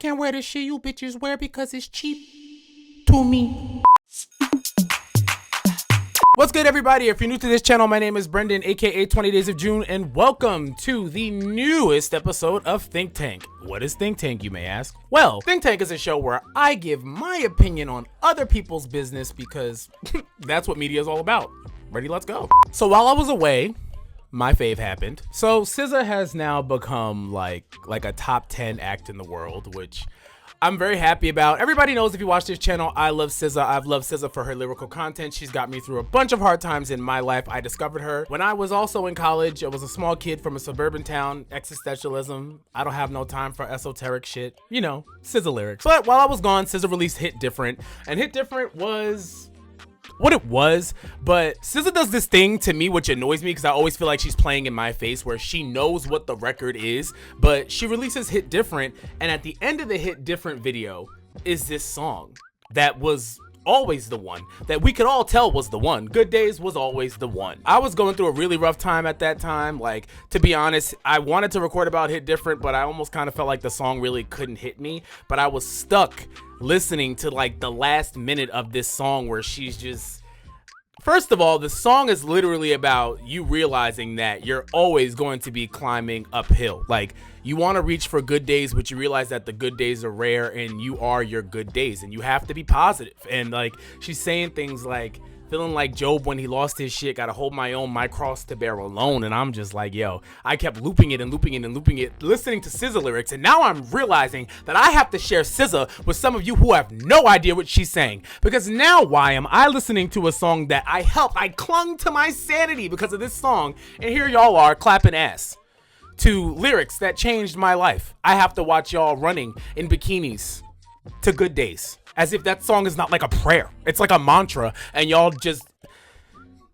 can't wear the shit you bitches wear because it's cheap to me. What's good, everybody? If you're new to this channel, my name is Brendan, aka 20 Days of June, and welcome to the newest episode of THiNK. What is THiNK, you may ask? Well, THiNK is a show where I give my opinion on other people's business because that's what media is all about. Ready? Let's go. So while I was away, my fave happened. So SZA has now become like a top 10 act in the world, which I'm very happy about. Everybody knows, if you watch this channel, I love SZA. I've loved SZA for her lyrical content. She's got me through a bunch of hard times in my life. I discovered her when I was also in college. I was a small kid from a suburban town. Existentialism. I don't have no time for esoteric shit. You know, SZA lyrics. But while I was gone, SZA released Hit Different. And Hit Different was what it was, but SZA does this thing to me which annoys me because I always feel like she's playing in my face, where she knows what the record is, but she releases Hit Different, and at the end of the Hit Different video is this song that was always the one, that we could all tell was the one. Good Days was always the one. I was going through a really rough time at that time. Like, to be honest, I wanted to record about Hit Different, but I almost kind of felt like the song really couldn't hit me. But I was stuck listening to like the last minute of this song where she's just, first of all, the song is literally about you realizing that you're always going to be climbing uphill. Like, you want to reach for good days, but you realize that the good days are rare and you are your good days, and you have to be positive. And like, she's saying things like, feeling like Job when he lost his shit, gotta hold my own, my cross to bear alone. And I'm just like, yo, I kept looping it and looping it and looping it, listening to SZA lyrics, and now I'm realizing that I have to share SZA with some of you who have no idea what she's saying. Because now why am I listening to a song that I clung to my sanity because of this song, and here y'all are clapping ass to lyrics that changed my life. I have to watch y'all running in bikinis to Good Days, as if that song is not like a prayer. It's like a mantra, and y'all just,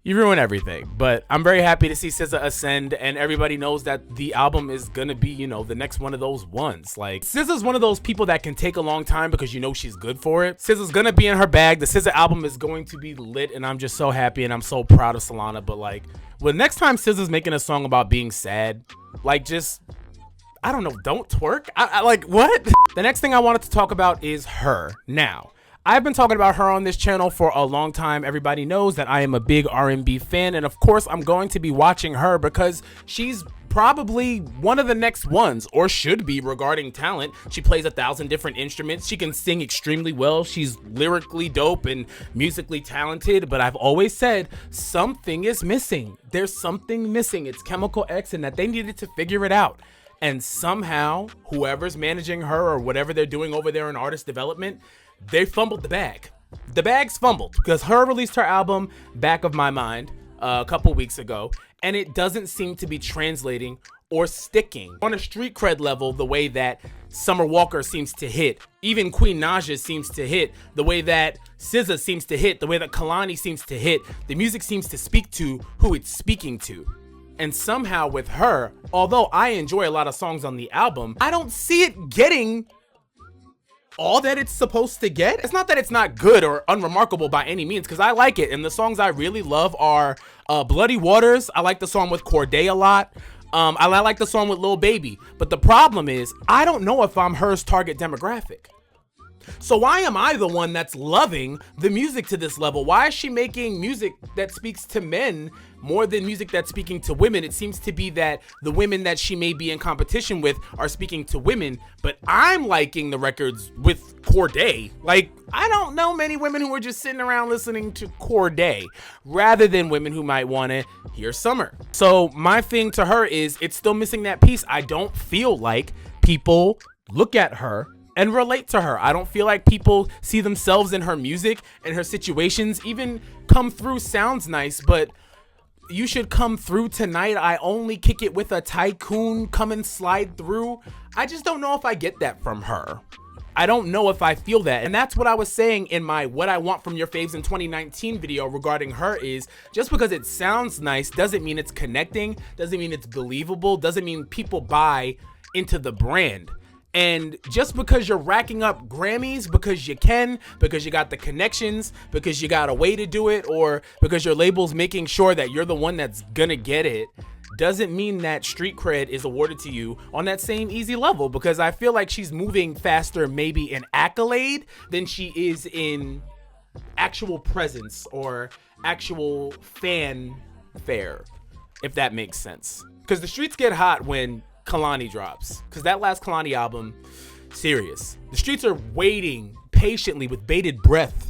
you ruin everything. But I'm very happy to see SZA ascend, and everybody knows that the album is gonna be, you know, the next one of those ones. Like, SZA's one of those people that can take a long time because you know she's good for it. SZA's gonna be in her bag. The SZA album is going to be lit, and I'm just so happy, and I'm so proud of Solana. But like, well, next time SZA's making a song about being sad, like, just, I don't know, don't twerk. I like, what? The next thing I wanted to talk about is H.E.R. Now, I've been talking about H.E.R on this channel for a long time. Everybody knows that I am a big R&B fan, and of course I'm going to be watching H.E.R because she's probably one of the next ones, or should be, regarding talent. She plays 1,000 different instruments. She can sing extremely well. She's lyrically dope and musically talented, but I've always said something is missing. There's something missing. It's Chemical X, and that they needed to figure it out. And somehow, whoever's managing H.E.R or whatever they're doing over there in artist development, they fumbled the bag. The bag's fumbled because H.E.R released her album Back of My Mind a couple weeks ago, and it doesn't seem to be translating or sticking on a street cred level the way that Summer Walker seems to hit, even Queen Naja seems to hit, the way that SZA seems to hit, the way that Kalani seems to hit. The music seems to speak to who it's speaking to. And somehow with H.E.R, although I enjoy a lot of songs on the album, I don't see it getting all that it's supposed to get. It's not that it's not good or unremarkable by any means, because I like it. And the songs I really love are Bloody Waters. I like the song with Corday a lot. I like the song with Lil Baby. But the problem is, I don't know if I'm H.E.R's target demographic. So why am I the one that's loving the music to this level? Why is she making music that speaks to men more than music that's speaking to women? It seems to be that the women that she may be in competition with are speaking to women, but I'm liking the records with Corday. Like, I don't know many women who are just sitting around listening to Corday rather than women who might want to hear Summer. So my thing to H.E.R is, it's still missing that piece. I don't feel like people look at H.E.R and relate to H.E.R. I don't feel like people see themselves in her music and her situations. Even Come Through sounds nice, but You Should Come Through Tonight, I Only Kick It With a Tycoon, Come and Slide Through. I just don't know if I get that from H.E.R. I don't know if I feel that. And that's what I was saying in my What I Want From Your Faves in 2019 video regarding H.E.R is, just because it sounds nice doesn't mean it's connecting, doesn't mean it's believable, doesn't mean people buy into the brand. And just because you're racking up Grammys because you can, because you got the connections, because you got a way to do it, or because your label's making sure that you're the one that's gonna get it, doesn't mean that street cred is awarded to you on that same easy level, because I feel like she's moving faster maybe in accolade than she is in actual presence or actual fanfare, if that makes sense. Because the streets get hot when Kalani drops, because that last Kalani album, serious. The streets are waiting patiently with bated breath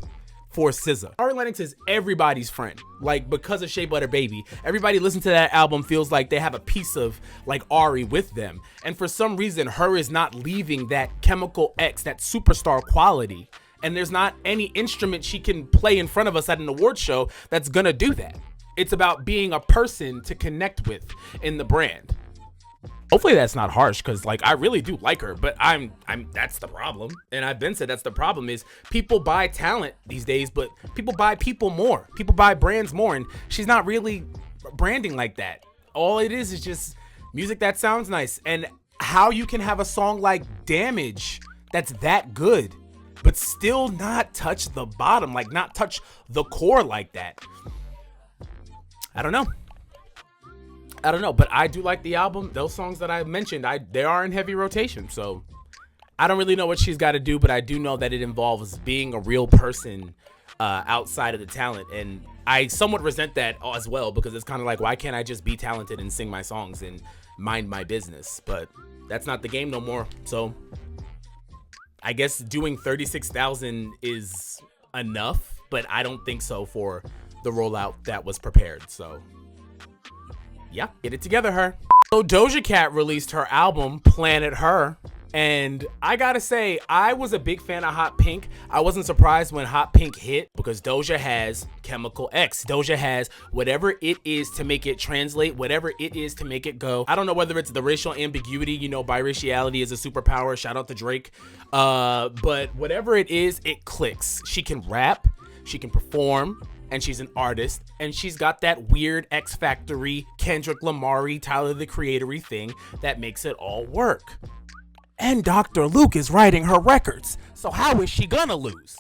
for SZA. Ari Lennox is everybody's friend. Like, because of Shea Butter Baby, everybody listen to that album feels like they have a piece of like Ari with them. And for some reason, her is not leaving that Chemical X, that superstar quality. And there's not any instrument she can play in front of us at an award show that's gonna do that. It's about being a person to connect with in the brand. Hopefully that's not harsh, because like I really do like her, but I'm that's the problem. And I've been said that's the problem, is people buy talent these days, but people buy people more. People buy brands more, and she's not really branding like that. All it is just music that sounds nice. And how you can have a song like Damage that's that good, but still not touch the bottom, like not touch the core like that. I don't know, but I do like the album. Those songs that I mentioned, they are in heavy rotation. So I don't really know what she's got to do, but I do know that it involves being a real person outside of the talent. And I somewhat resent that as well, because it's kind of like, why can't I just be talented and sing my songs and mind my business? But that's not the game no more. So I guess doing 36,000 is enough, but I don't think so for the rollout that was prepared. So yeah, get it together, her. So Doja Cat released her album Planet Her, and I gotta say, I was a big fan of Hot Pink. I wasn't surprised when Hot Pink hit, because Doja has Chemical X. Doja has whatever it is to make it translate, whatever it is to make it go. I don't know whether it's the racial ambiguity, you know, biraciality is a superpower, shout out to Drake. But whatever it is, it clicks. She can rap, she can perform, and she's an artist, and she's got that weird X Factory, Kendrick Lamar-y, Tyler the Creator-y thing that makes it all work. And Dr. Luke is writing her records, so how is she gonna lose?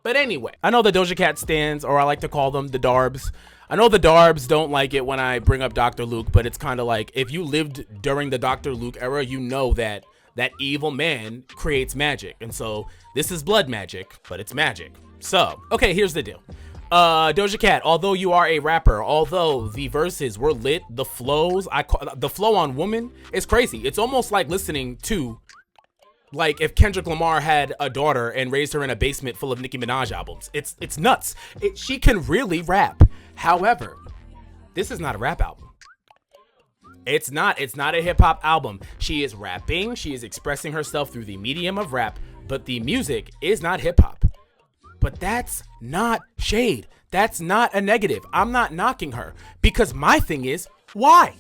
But anyway, I know the Doja Cat stands, or I like to call them the Darbs. I know the Darbs don't like it when I bring up Dr. Luke, but it's kind of like, if you lived during the Dr. Luke era, you know that that evil man creates magic. And so this is blood magic, but it's magic. So, okay, here's the deal. Doja Cat, although you are a rapper, although the verses were lit, the flows, the flow on Woman is crazy. It's almost like listening to, like, if Kendrick Lamar had a daughter and raised her in a basement full of Nicki Minaj albums. It's nuts. She can really rap. However, this is not a rap album. It's not a hip hop album. She is rapping, she is expressing herself through the medium of rap, but the music is not hip hop. But that's not shade. That's not a negative. I'm not knocking her, because my thing is, why?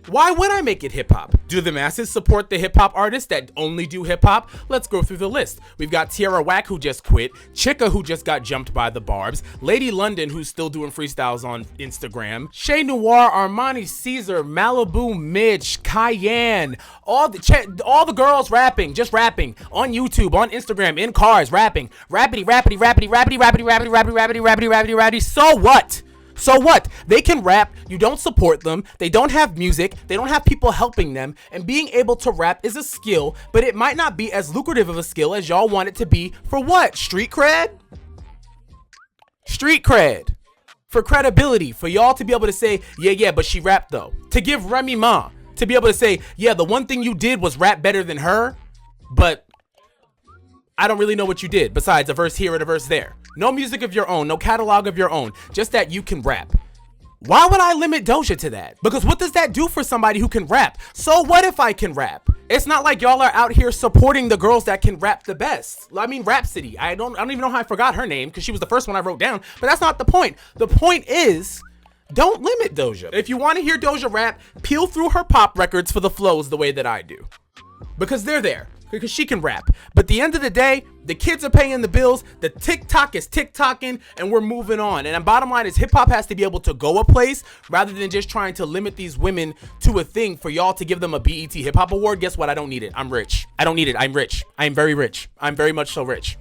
Why would I make it hip hop? Do the masses support the hip hop artists that only do hip hop? Let's go through the list. We've got Tierra Whack, who just quit, Chika, who just got jumped by the Barbz, Lady London, who's still doing freestyles on Instagram, Chez Noir, Armani Caesar, Malibu Mitch, Cayenne, all the girls rapping, just rapping on YouTube, on Instagram, in cars, rapping, rapidy. So what? So what? They can rap, you don't support them, they don't have music, they don't have people helping them, and being able to rap is a skill, but it might not be as lucrative of a skill as y'all want it to be. For what? Street cred? Street cred. For credibility, for y'all to be able to say, yeah, but she rapped though. To give Remy Ma, to be able to say, yeah, the one thing you did was rap better than her, but I don't really know what you did besides a verse here and a verse there. No music of your own, no catalog of your own, just that you can rap. Why would I limit Doja to that? Because what does that do for somebody who can rap? So what if I can rap? It's not like y'all are out here supporting the girls that can rap the best. I mean, Rhapsody. I don't even know how I forgot her name, because she was the first one I wrote down, but that's not the point. The point is, don't limit Doja. If you want to hear Doja rap, peel through her pop records for the flows the way that I do, because they're there. Because she can rap. But at the end of the day, the kids are paying the bills, the TikTok is TikToking, and we're moving on. And the bottom line is, hip-hop has to be able to go a place rather than just trying to limit these women to a thing for y'all to give them a BET hip-hop award. Guess what? I don't need it. I'm rich. I don't need it. I'm rich. I'm very rich. I'm very much so rich.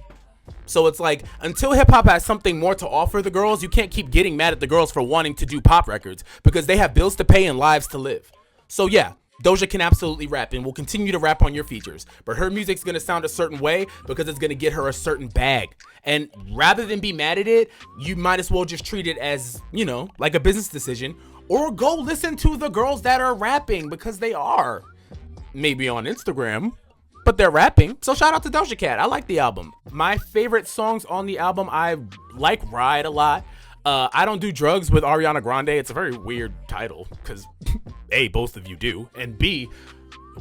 So it's like, until hip-hop has something more to offer the girls, you can't keep getting mad at the girls for wanting to do pop records, because they have bills to pay and lives to live. So yeah, Doja can absolutely rap and will continue to rap on your features, but her music's gonna sound a certain way because it's gonna get her a certain bag. And rather than be mad at it, you might as well just treat it as, you know, like a business decision, or go listen to the girls that are rapping, because they are maybe on Instagram, but they're rapping. So shout out to Doja Cat. I like the album. My favorite songs on the album, I like Ride a lot. I Don't Do Drugs with Ariana Grande. It's a very weird title because A, both of you do, and B,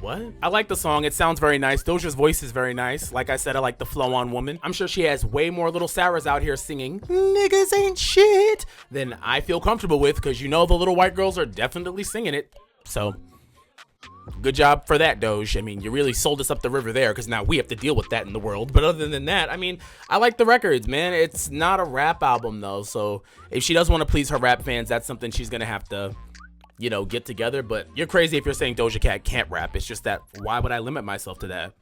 what? I like the song. It sounds very nice. Doja's voice is very nice. Like I said, I like the flow on Woman. I'm sure she has way more little Sarahs out here singing niggas ain't shit than I feel comfortable with, because you know the little white girls are definitely singing it. So good job for that, Doge. I mean, you really sold us up the river there, because now we have to deal with that in the world. But other than that, I mean, I like the records, man. It's not a rap album, though. So if she does want to please her rap fans, that's something she's going to have to, you know, get together. But you're crazy if you're saying Doja Cat can't rap. It's just that, why would I limit myself to that?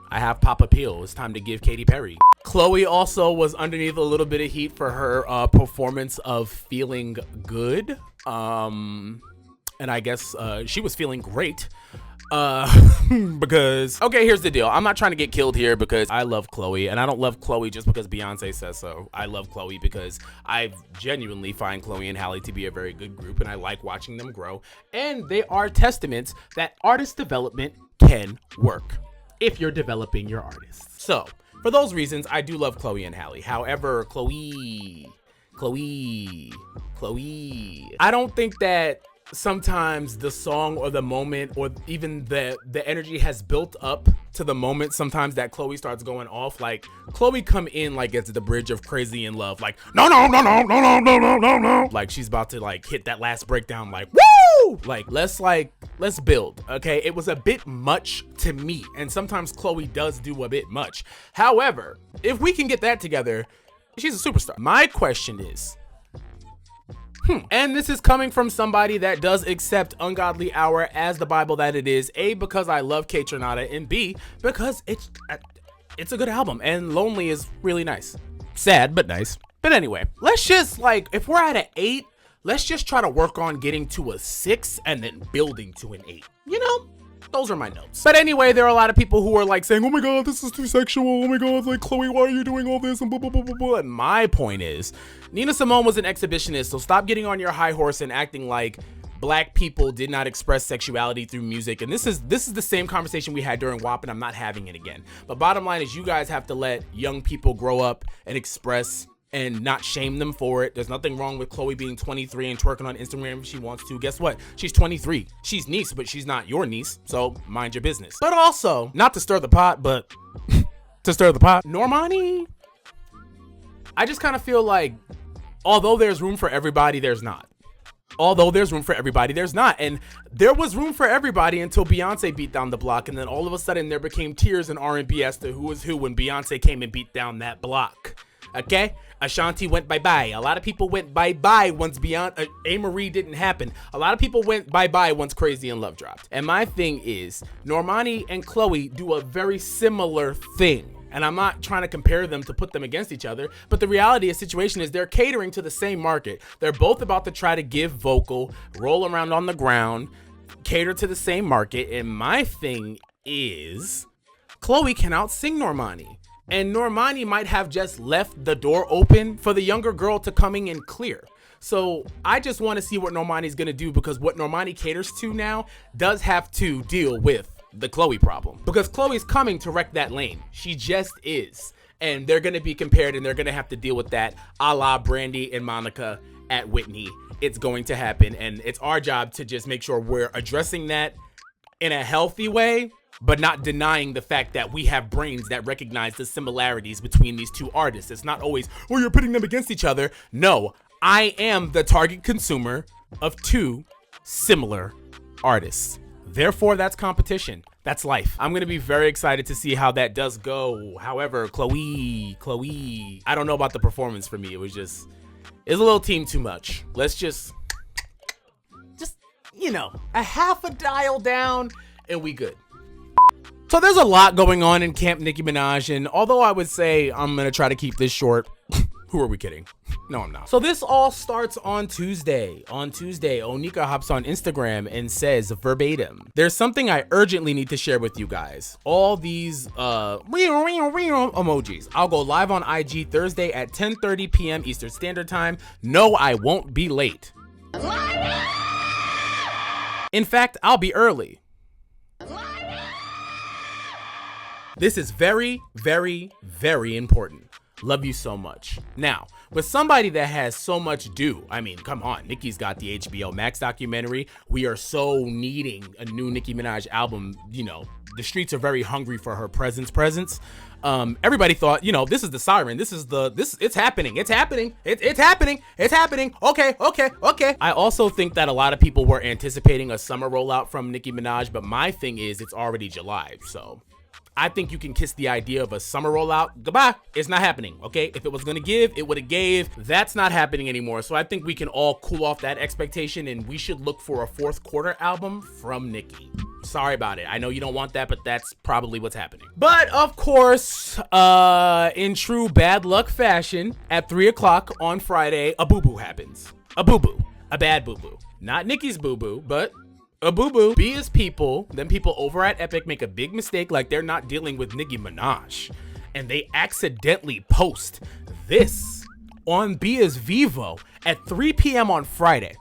I have pop appeal. It's time to give Katy Perry. Chloe also was underneath a little bit of heat for her performance of Feeling Good. And I guess she was feeling great because, okay, here's the deal. I'm not trying to get killed here because I love Chloe, and I don't love Chloe just because Beyonce says so. I love Chloe because I genuinely find Chloe and Halle to be a very good group, and I like watching them grow. And they are testaments that artist development can work if you're developing your artists. So for those reasons, I do love Chloe and Halle. However, Chloe, I don't think that sometimes the song or the moment or even the energy has built up to the moment sometimes that Chloe starts going off. Like, Chloe come in like it's the bridge of Crazy in Love, like no, like she's about to like hit that last breakdown, like woo, like let's build. Okay, it was a bit much to me, and sometimes Chloe does do a bit much. However, if we can get that together, she's a superstar. My question is, and this is coming from somebody that does accept Ungodly Hour as the Bible that it is. A, because I love K-Tronada, and B, because it's a good album, and Lonely is really nice. Sad, but nice. But anyway, let's just, like, if we're at an 8, let's just try to work on getting to a 6 and then building to an 8. You know? Those are my notes. But anyway, there are a lot of people who are like saying, oh my god, this is too sexual. Oh my god, like, Chloe, why are you doing all this? And blah, blah, blah, blah, blah. And my point is, Nina Simone was an exhibitionist, so stop getting on your high horse and acting like black people did not express sexuality through music. And this is the same conversation we had during WAP, and I'm not having it again. But bottom line is, you guys have to let young people grow up and express and not shame them for it. There's nothing wrong with Chloe being 23 and twerking on Instagram if she wants to. Guess what? She's 23. She's niece, but she's not your niece, so mind your business. But also, not to stir the pot, but to stir the pot, Normani, I just kind of feel like, although there's room for everybody, there's not. Although there's room for everybody, there's not. And there was room for everybody until Beyonce beat down the block, and then all of a sudden there became tears in R&B as to who was who when Beyonce came and beat down that block. Okay? Ashanti went bye-bye. A lot of people went bye-bye once A-Marie didn't happen. A lot of people went bye-bye once Crazy in Love dropped. And my thing is, Normani and Chloe do a very similar thing. And I'm not trying to compare them to put them against each other, but the reality of the situation is they're catering to the same market. They're both about to try to give vocal, roll around on the ground, cater to the same market. And my thing is, Chloe can out-sing Normani. And Normani might have just left the door open for the younger girl to coming in clear. So I just want to see what Normani's going to do, because what Normani caters to now does have to deal with the Chloe problem. Because Chloe's coming to wreck that lane. She just is. And they're going to be compared, and they're going to have to deal with that a la Brandy and Monica at Whitney. It's going to happen. And it's our job to just make sure we're addressing that in a healthy way, but not denying the fact that we have brains that recognize the similarities between these two artists. It's not always, oh, you're pitting them against each other. No, I am the target consumer of two similar artists. Therefore, that's competition. That's life. I'm going to be very excited to see how that does go. However, Chloe, I don't know about the performance for me. It's a little team too much. Let's just, you know, a half a dial down and we good. So there's a lot going on in Camp Nicki Minaj, and although I would say I'm going to try to keep this short, Who are we kidding? No, I'm not. So this all starts on Tuesday. On Tuesday, Onika hops on Instagram and says verbatim, "There's something I urgently need to share with you guys. All these emojis. I'll go live on IG Thursday at 10:30 p.m. Eastern Standard Time. No, I won't be late. In fact, I'll be early." This is very, very, very important. Love you so much. Now, with somebody that has so much due, I mean, come on, Nicki's got the HBO Max documentary. We are so needing a new Nicki Minaj album. You know, the streets are very hungry for her presence. Everybody thought, you know, this is the siren. It's happening. It's happening. Okay. I also think that a lot of people were anticipating a summer rollout from Nicki Minaj, but my thing is it's already July, so I think you can kiss the idea of a summer rollout goodbye. It's not happening, okay? If it was gonna give, it would have gave. That's not happening anymore. So I think we can all cool off that expectation, and we should look for a fourth quarter album from Nicki. Sorry about it. I know you don't want that, but that's probably what's happening. But of course, in true bad luck fashion, at 3 o'clock on Friday, a boo-boo happens. A boo-boo. A bad boo-boo. Not Nicki's boo-boo, but a boo-boo. BIA's people, then people over at Epic make a big mistake, like they're not dealing with Nicki Minaj, and they accidentally post this on BIA's Vivo at 3 p.m. on Friday.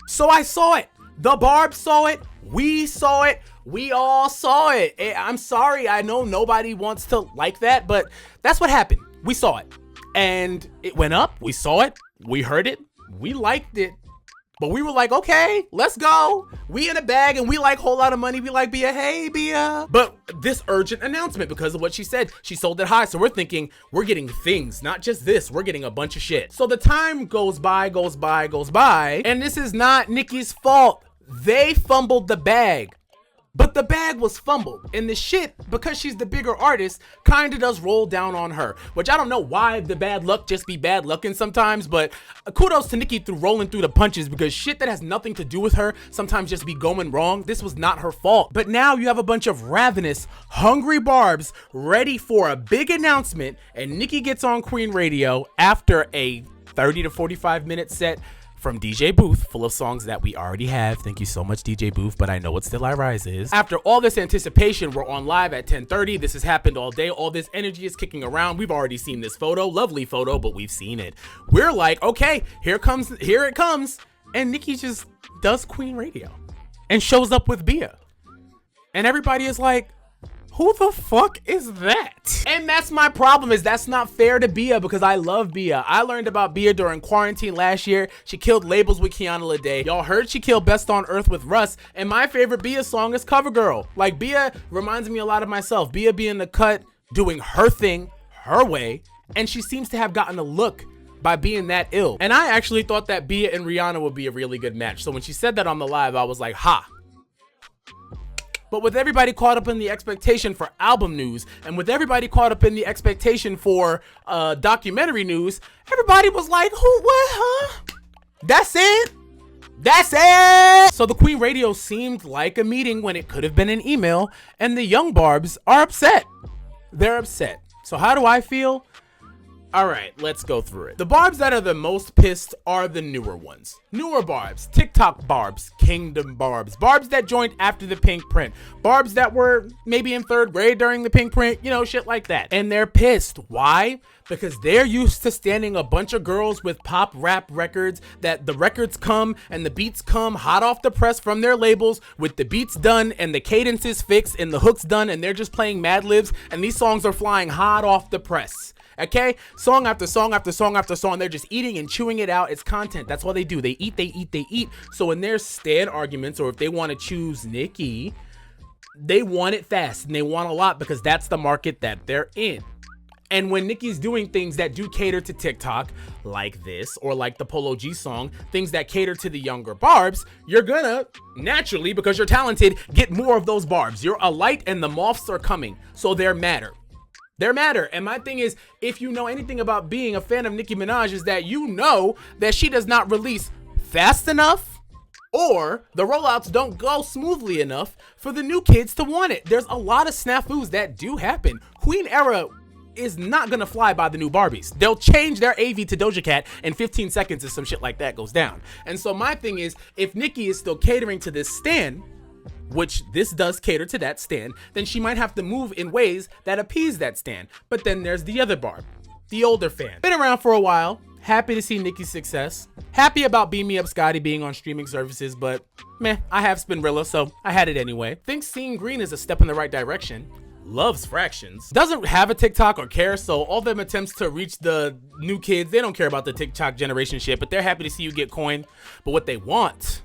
So I saw it. The Barbz saw it. We saw it. We all saw it. I'm sorry. I know nobody wants to like that, but that's what happened. We saw it. And it went up. We saw it. We heard it. We liked it. But we were like, okay, let's go. We in a bag and we like whole lot of money. We like BIA, hey BIA. But this urgent announcement, because of what she said, she sold it high. So we're thinking we're getting things, not just this, we're getting a bunch of shit. So the time goes by. And this is not Nicki's fault. They fumbled the bag. But the bag was fumbled, and the shit, because she's the bigger artist, kinda does roll down on her, which I don't know why the bad luck just be bad lucking sometimes, but kudos to Nicki through rolling through the punches, because shit that has nothing to do with her sometimes just be going wrong. This was not her fault. But now you have a bunch of ravenous, hungry Barbz ready for a big announcement, and Nicki gets on Queen Radio after a 30 to 45 minute set from DJ Booth, full of songs that we already have. Thank you so much, DJ Booth, but I know what Still I Rise is. After all this anticipation, we're on live at 10:30. This has happened all day. All this energy is kicking around. We've already seen this photo, lovely photo, but we've seen it. We're like, okay, here it comes. And Nicki just does Queen Radio and shows up with BIA. And everybody is like, who the fuck is that? And that's my problem, is that's not fair to BIA, because I love BIA. I learned about BIA during quarantine last year. She killed labels with Kiana Lede. Y'all heard she killed Best on Earth with Russ. And my favorite BIA song is Cover Girl. Like, BIA reminds me a lot of myself. BIA being the cut, doing her thing, her way. And she seems to have gotten a look by being that ill. And I actually thought that BIA and Rihanna would be a really good match. So when she said that on the live, I was like, ha. But with everybody caught up in the expectation for album news, and with everybody caught up in the expectation for documentary news, everybody was like, who, what, huh? That's it? That's it? So the Queen Radio seemed like a meeting when it could have been an email, and the young Barbz are upset. They're upset. So how do I feel? All right, let's go through it. The Barbz that are the most pissed are the newer ones. Newer Barbz, TikTok Barbz, Kingdom Barbz, Barbz that joined after the Pink Print, Barbz that were maybe in 3rd grade during the Pink Print, you know, shit like that. And they're pissed. Why? Because they're used to standing a bunch of girls with pop rap records, that the records come and the beats come hot off the press from their labels with the beats done and the cadences fixed and the hooks done, and they're just playing Mad Libs, and these songs are flying hot off the press. Okay, song after song after song after song, they're just eating and chewing it out. It's content. That's all they do. They eat. So in their stand arguments, or if they want to choose Nicki, they want it fast and they want a lot, because that's the market that they're in. And when Nicki's doing things that do cater to TikTok, like this, or like the Polo G song, things that cater to the younger Barbz, you're gonna naturally, because you're talented, get more of those Barbz. You're a light and the moths are coming, so they're madder. They're madder. And my thing is, if you know anything about being a fan of Nicki Minaj, is that you know that she does not release fast enough, or the rollouts don't go smoothly enough for the new kids to want it. There's a lot of snafus that do happen. Queen era is not gonna fly by the new Barbies. They'll change their AV to Doja Cat in 15 seconds if some shit like that goes down. And so my thing is, if Nicki is still catering to this stan, which this does cater to that stan, then she might have to move in ways that appease that stan. But then there's the other Barb, the older fan. Been around for a while, happy to see Nicki's success. Happy about Beam Me Up Scotty being on streaming services, but meh, I have Spinrilla, so I had it anyway. Think Seeing Green is a step in the right direction. Loves Fractions. Doesn't have a TikTok or care, so all them attempts to reach the new kids, they don't care about the TikTok generation shit, but they're happy to see you get coin. But what they want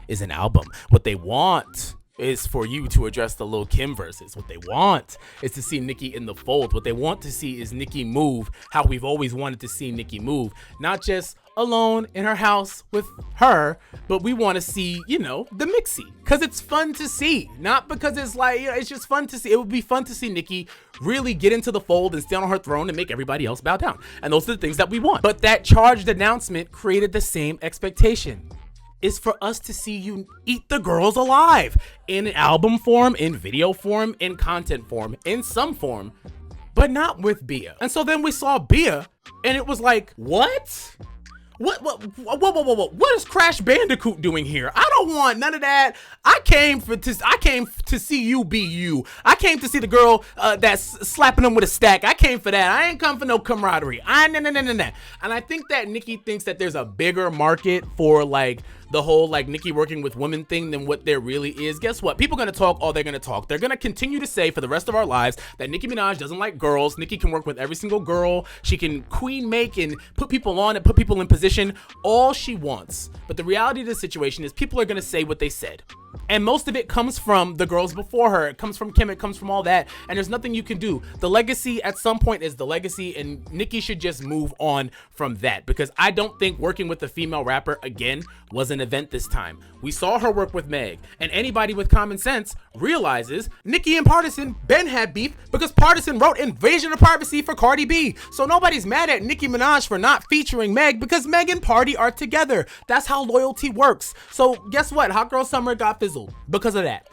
is an album. What they want is for you to address the Lil Kim verses. What they want is to see Nicki in the fold. What they want to see is Nicki move how we've always wanted to see Nicki move. Not just alone in her house with her, but we want to see, you know, the mixy. Because it's fun to see. Not because it's like, you know, it's just fun to see. It would be fun to see Nicki really get into the fold and stand on her throne and make everybody else bow down. And those are the things that we want. But that charged announcement created the same expectation. Is for us to see you eat the girls alive in album form, in video form, in content form, in some form, but not with BIA. And so then we saw BIA and it was like, what? What is Crash Bandicoot doing here? I don't want none of that. I came to see you be you. I came to see the girl that's slapping them with a stack. I came for that. I ain't come for no camaraderie. No. And I think that Nicki thinks that there's a bigger market for like the whole like Nicki working with women thing than what there really is. Guess what? People are gonna talk all they're gonna talk. They're gonna continue to say for the rest of our lives that Nicki Minaj doesn't like girls. Nicki can work with every single girl. She can queen make and put people on and put people in position all she wants. But the reality of the situation is people are gonna say what they said. And most of it comes from the girls before her. It comes from Kim. It comes from all that. And there's nothing you can do. The legacy at some point is the legacy, and Nicki should just move on from that, because I don't think working with a female rapper again was an event this time. We saw her work with Meg, and anybody with common sense realizes Nicki and Partisan Ben had beef because Partisan wrote Invasion of Privacy for Cardi B. So nobody's mad at Nicki Minaj for not featuring Meg because Meg and Party are together. That's how loyalty works. So guess what? Hot Girl Summer got fizzled because of that.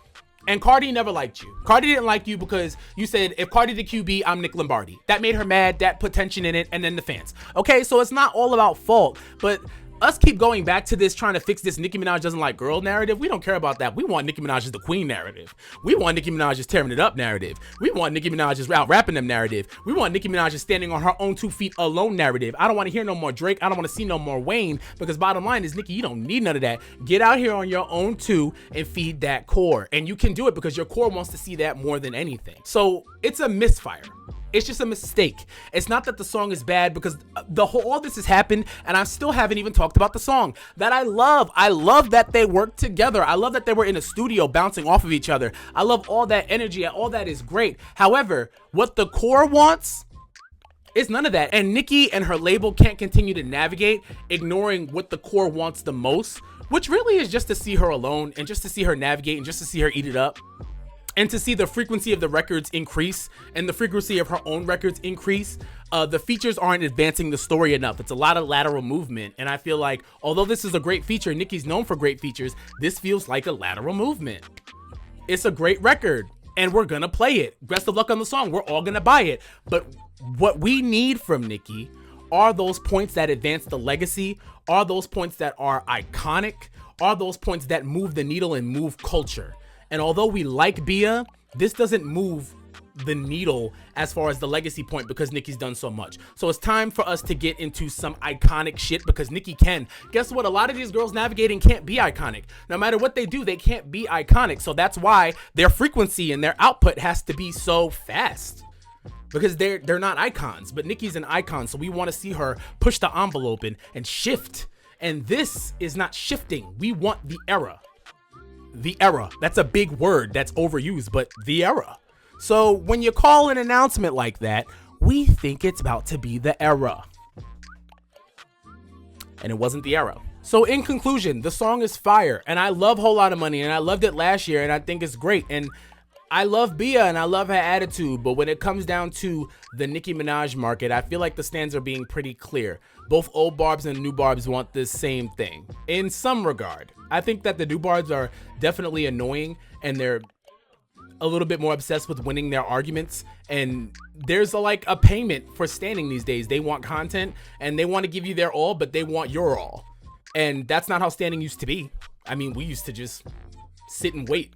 And Cardi never liked you. Cardi didn't like you because you said, if Cardi the QB, I'm Nick Lombardi. That made her mad, that put tension in it, and then the fans. Okay, so it's not all about fault, but us keep going back to this, trying to fix this Nicki Minaj doesn't like girl narrative. We don't care about that. We want Nicki Minaj's the queen narrative. We want Nicki Minaj's tearing it up narrative. We want Nicki Minaj's out rapping them narrative. We want Nicki Minaj's standing on her own 2 feet alone narrative. I don't want to hear no more Drake. I don't want to see no more Wayne, because bottom line is, Nicki, you don't need none of that. Get out here on your own too and feed that core. And you can do it because your core wants to see that more than anything. So it's a misfire. It's just a mistake. It's not that the song is bad, because all this has happened, and I still haven't even talked about the song that I love. I love that they worked together. I love that they were in a studio bouncing off of each other. I love all that energy. All that is great. However, what the core wants is none of that. And Nicki and her label can't continue to navigate ignoring what the core wants the most, which really is just to see her alone and just to see her navigate and just to see her eat it up. And to see the frequency of the records increase and the frequency of her own records increase. The features aren't advancing the story enough. It's a lot of lateral movement. And I feel like, although this is a great feature, Nicki's known for great features, this feels like a lateral movement. It's a great record, and we're gonna play it. Best of luck on the song. We're all gonna buy it. But what we need from Nicki are those points that advance the legacy, are those points that are iconic, are those points that move the needle and move culture. And although we like BIA, this doesn't move the needle as far as the legacy point, because Nicki's done so much. So it's time for us to get into some iconic shit, because Nicki can. Guess what? A lot of these girls navigating can't be iconic. No matter what they do, they can't be iconic. So that's why their frequency and their output has to be so fast, because they're not icons. But Nicki's an icon, so we want to see her push the envelope and shift. And this is not shifting. We want the era. The era. That's a big word that's overused, but the era. So when you call an announcement like that, we think it's about to be the era. And it wasn't the era. So in conclusion, the song is fire, and I love Whole Lotta Money, and I loved it last year, and I think it's great. And I love BIA and I love her attitude, but when it comes down to the Nicki Minaj market, I feel like the stands are being pretty clear. Both old Barbz and new Barbz want the same thing in some regard. I think that the new Barbz are definitely annoying, and they're a little bit more obsessed with winning their arguments, and there's like a payment for standing these days. They want content and they want to give you their all, but they want your all. And that's not how standing used to be. I mean, we used to just sit and wait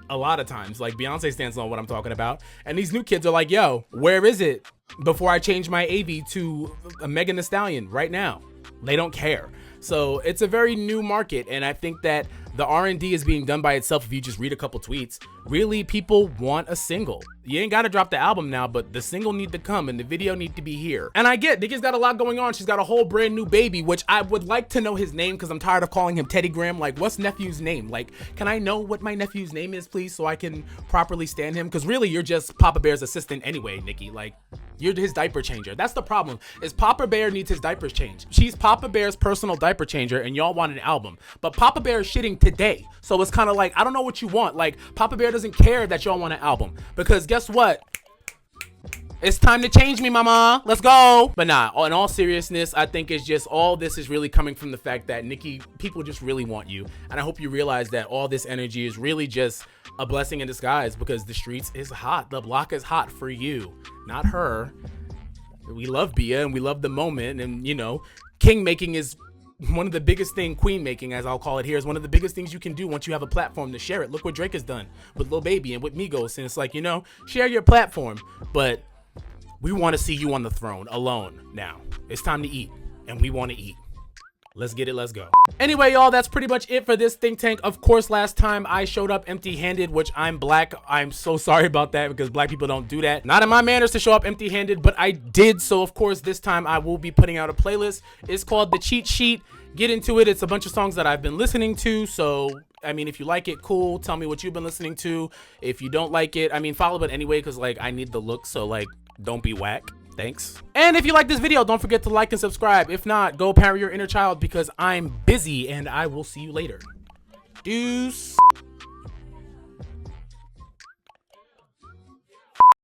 a lot of times. Like Beyonce stands on what I'm talking about. And these new kids are like, yo, where is it before I change my AV to a Megan Thee Stallion right now? They don't care. So it's a very new market, and I think that the R&D is being done by itself. If you just read a couple tweets, really people want a single. You ain't gotta drop the album now, but the single need to come and the video need to be here. And I get Nicki's got a lot going on. She's got a whole brand new baby, which I would like to know his name because I'm tired of calling him Teddy Graham. Like, what's nephew's name? Like, can I know what my nephew's name is, please, so I can properly stand him? Because really, you're just Papa Bear's assistant anyway, Nicki. Like, you're his diaper changer. That's the problem, is Papa Bear needs his diapers changed. She's Papa Bear's personal diaper changer, and y'all want an album. But Papa Bear is shitting today. So it's kind of like, I don't know what you want. Like, Papa Bear doesn't care that y'all want an album. Because guess what? It's time to change me, mama. Let's go. But nah, in all seriousness, I think it's just all this is really coming from the fact that Nicki, people just really want you. And I hope you realize that all this energy is really just a blessing in disguise, because the streets is hot. The block is hot for you, not her. We love BIA and we love the moment. And, you know, king making is one of the biggest thing, queen making, as I'll call it here, is one of the biggest things you can do once you have a platform to share it. Look what Drake has done with Lil Baby and with Migos. And it's like, you know, share your platform. But we want to see you on the throne alone now. It's time to eat, and we want to eat. Let's get it. Let's go. Anyway, y'all, that's pretty much it for this think tank. Of course, last time I showed up empty-handed, which I'm black. I'm so sorry about that, because black people don't do that. Not in my manners to show up empty-handed, but I did. So, of course, this time I will be putting out a playlist. It's called The Cheat Sheet. Get into it. It's a bunch of songs that I've been listening to. So, I mean, if you like it, cool. Tell me what you've been listening to. If you don't like it, I mean, follow it anyway, because, like, I need the look. So, like, don't be whack. Thanks. And if you like this video, don't forget to like and subscribe. If not, go parent your inner child, because I'm busy, and I will see you later. Deuce.